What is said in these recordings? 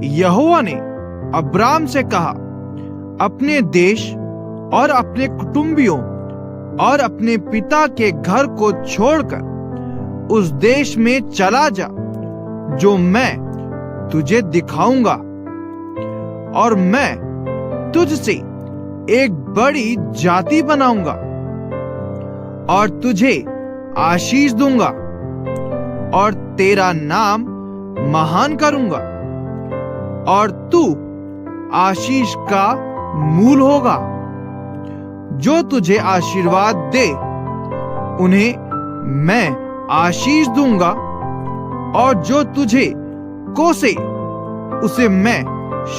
यहोवा ने अब्राम से कहा, अपने देश और अपने कुटुंबियों और अपने पिता के घर को छोड़कर उस देश में चला जा जो मैं तुझे दिखाऊंगा, और मैं तुझसे एक बड़ी जाति बनाऊंगा और तुझे आशीष दूंगा और तेरा नाम महान करूंगा, और तू आशीष का मूल होगा। जो तुझे आशीर्वाद दे उन्हें मैं आशीष दूंगा, और जो तुझे कोसे उसे मैं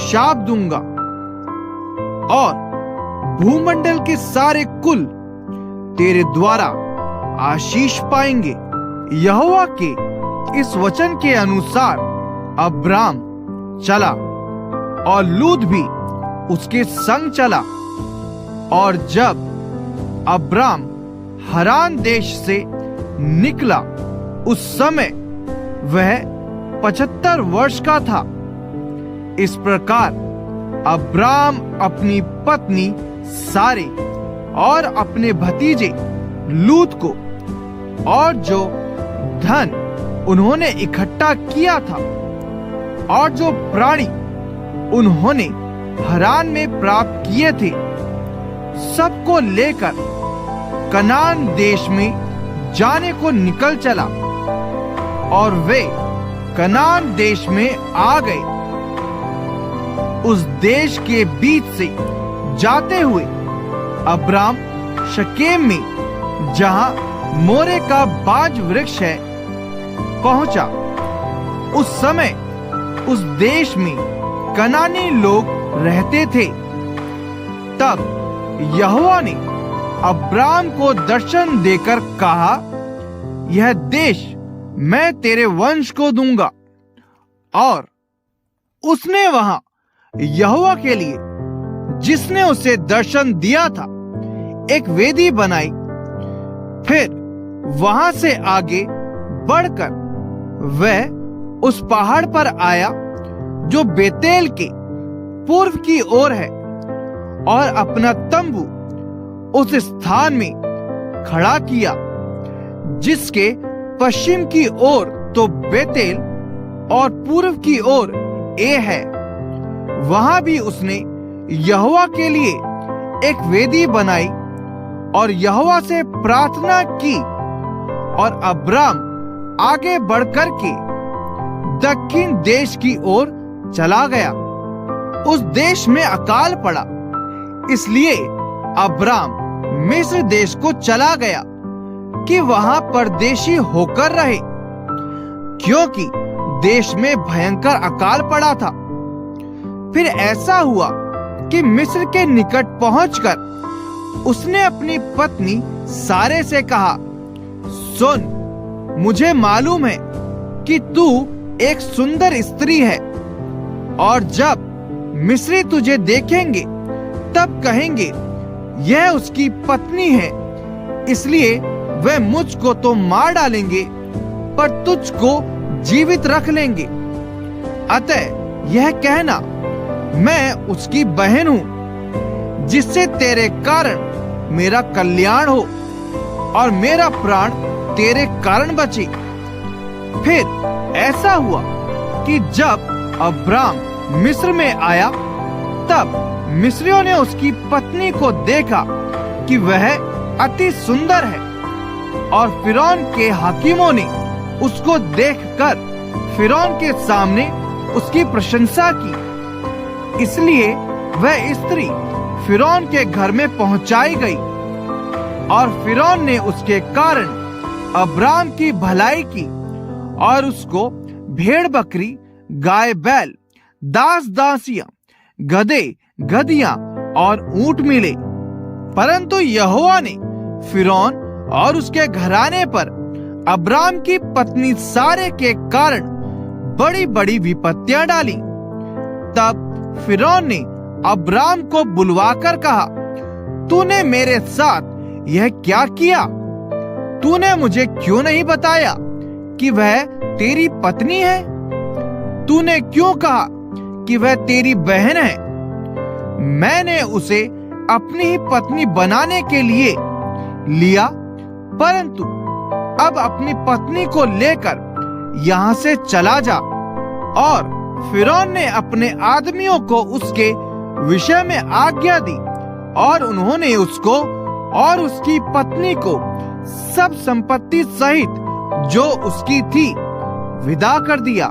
शाप दूंगा, और भूमंडल के सारे कुल तेरे द्वारा आशीष पाएंगे। यहोवा के इस वचन के अनुसार अब्राम चला और लूत भी उसके संग चला। और जब अब्राम हरान देश से निकला उस समय वह 75 वर्ष का था। इस प्रकार अब्राम अपनी पत्नी सारी और अपने भतीजे लूत को और जो धन उन्होंने इकट्ठा किया था और जो प्राणी उन्होंने हरान में प्राप्त किए थे, सबको लेकर कनान देश में जाने को निकल चला। और वे कनान देश में आ गए। उस देश के बीच से जाते हुए अब्राम शकेम में, जहां मोरे का बाज वृक्ष है, पहुंचा। उस समय उस देश में कनानी लोग रहते थे। तब यहोवा ने अब्राम को दर्शन देकर कहा, यह देश मैं तेरे वंश को दूंगा। और उसने वहां यहोवा के लिए, जिसने उसे दर्शन दिया था, एक वेदी बनाई। फिर वहां से आगे बढ़कर वह उस पहाड़ पर आया जो बेतेल के पूर्व की ओर है, और अपना तंबू उस स्थान में खड़ा किया जिसके पश्चिम की ओर तो बेतेल और पूर्व की ओर ए है। वहां भी उसने यहोवा के लिए एक वेदी बनाई और यहोवा से प्रार्थना की। और अब्राम आगे बढ़कर के दक्षिण देश की ओर चला गया। उस देश में अकाल पड़ा, इसलिए अब्राम मिस्र देश को चला गया कि वहां परदेशी होकर रहे, क्योंकि देश में भयंकर अकाल पड़ा था। फिर ऐसा हुआ कि मिस्र के निकट पहुंचकर उसने अपनी पत्नी सारे से कहा, सुन, मुझे मालूम है कि तू एक सुंदर स्त्री है, और जब मिस्री तुझे देखेंगे तब कहेंगे यह उसकी पत्नी है, इसलिए वे मुझको तो मार डालेंगे पर तुझको जीवित रख लेंगे। अतः यह कहना, मैं उसकी बहन हूं, जिससे तेरे कारण मेरा कल्याण हो और मेरा प्राण तेरे कारण बचे। फिर ऐसा हुआ कि जब अब्राम मिस्र में आया, तब मिस्रियों ने उसकी पत्नी को देखा कि वह अति सुंदर है, और फिरौन के हाकिमों ने उसको देखकर फिरौन के सामने उसकी प्रशंसा की। इसलिए वह स्त्री फिरौन के घर में पहुंचाई गई, और फिरौन ने उसके कारण अब्राम की भलाई की और उसको भेड़ बकरी, गाय बैल, दास दासियां, गधे गधियां और ऊंट मिले। परंतु यहोवा ने फिरौन और उसके घराने पर अब्राम की पत्नी सारे के कारण बड़ी बड़ी विपत्तियां डाली। तब फिरौन ने अब्राम को बुलवाकर कहा, तूने मेरे साथ यह क्या किया? तूने मुझे क्यों नहीं बताया कि वह तेरी पत्नी है? तूने क्यों कहा कि वह तेरी बहन है। मैंने उसे अपनी ही पत्नी बनाने के लिए लिया, परंतु अब अपनी पत्नी को लेकर यहाँ से चला जा। और फिरौन ने अपने आदमियों को उसके विषय में आज्ञा दी और उन्होंने उसको और उसकी पत्नी को सब संपत्ति सहित जो उसकी थी विदा कर दिया।